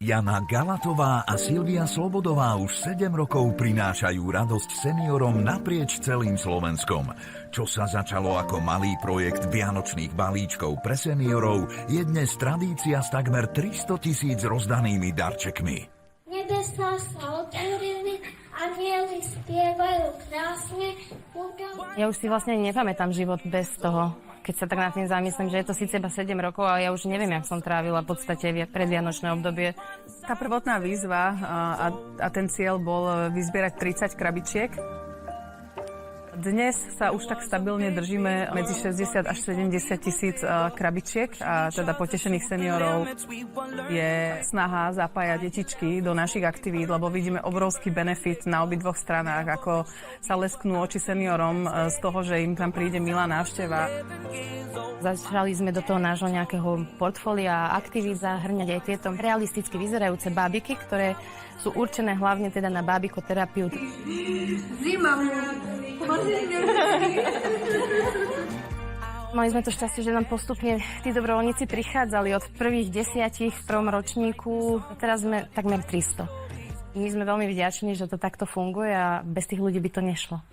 Jana Galatová a Silvia Slobodová už 7 rokov prinášajú radosť seniorom naprieč celým Slovenskom. Čo sa začalo ako malý projekt vianočných balíčkov pre seniorov, je dnes tradícia s takmer 300 000 rozdanými darčekmi. Nebesá sa otvorili, anjeli spievajú krásne. Ja už si vlastne nepamätám život bez toho. Keď sa tak nad tým zamyslím, že je to síce iba 7 rokov, ale ja už neviem, jak som trávila v podstate predvianočné obdobie. Tá prvotná výzva a ten cieľ bol vyzbierať 30 krabičiek. Dnes sa už tak stabilne držíme medzi 60 až 70 tisíc krabičiek a teda potešených seniorov je snaha zapájať detičky do našich aktivít, lebo vidíme obrovský benefit na obidvoch stranách, ako sa lesknú oči seniorom z toho, že im tam príde milá návšteva. Začali sme do toho nášho nejakého portfólia aktivít zahrňať aj tieto realisticky vyzerajúce bábiky, ktoré sú určené hlavne teda na bábikoterapiu. Zima mu. Mali sme to šťastie, že nám postupne tí dobrovoľníci prichádzali od prvých 10 v prvom ročníku. Teraz sme takmer 300. My sme veľmi vďační, že to takto funguje a bez tých ľudí by to nešlo.